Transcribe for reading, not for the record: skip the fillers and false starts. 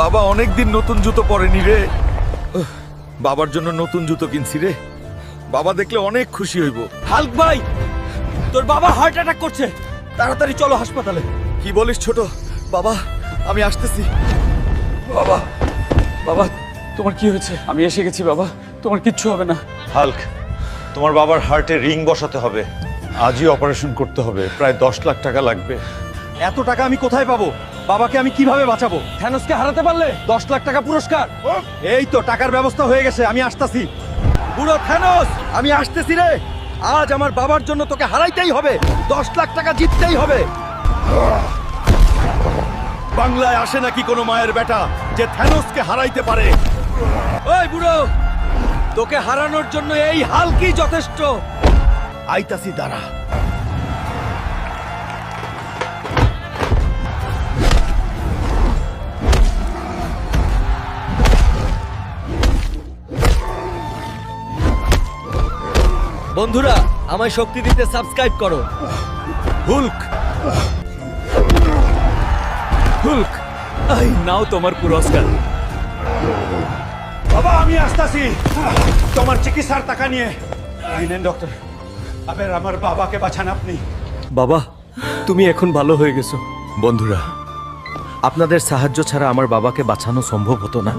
বাবা অনেকদিন নতুন জুতো পরেনি রে। বাবার জন্য নতুন জুতো কিনছি রে। বাবা দেখলে অনেক খুশি হইব। হাল্ক ভাই, তোর বাবা হার্ট অ্যাটাক করছে, তাড়াতাড়ি চলো হাসপাতালে। কি বলিস ছোট? বাবা আমি আসতেছি। বাবা, বাবা তোমার কি হয়েছে? আমি এসে গেছি বাবা, তোমার কিচ্ছু হবে না। হাল্ক, তোমার বাবার হার্টে রিং বসাতে হবে, আজই অপারেশন করতে হবে, প্রায় 10 লাখ টাকা লাগবে। এত টাকা আমি কোথায় পাবো? বাবাকে আমি কিভাবে বাঁচাবো? থ্যানোসকে হারাতে পারলে 10 লাখ টাকা পুরস্কার। এই তো টাকার ব্যবস্থা হয়ে গেছে, আমি আসতেছি। বুড়ো থ্যানোস, আমি আসতেছি রে। আজ আমার বাবার জন্য তোকে হারাইতেই হবে, 10 লাখ টাকা জিততেই হবে। বাংলায় আসে নাকি কোনো মায়ের বেটা যে থ্যানোসকে হারাইতে পারে? ওই বুড়ো, তোকে হারানোর জন্য এই হালকি যথেষ্ট। আইতাছি দাঁড়া। বন্ধুরা, আমায় শক্তি দিতে সাবস্ক্রাইব করো। হুল্ক, হুল্ক, এই নাও তোমার পুরস্কার। বাবা আমি আসতেছি তোমার চিকিৎসার টাকা নিয়ে। এই নেন ডক্টর, আবার আমার বাবাকে বাঁচান আপনি। বাবা, তুমি এখন ভালো হয়ে গেছো। বন্ধুরা, আপনাদের সাহায্য ছাড়া আমার বাবাকে বাঁচানো সম্ভব হতো না।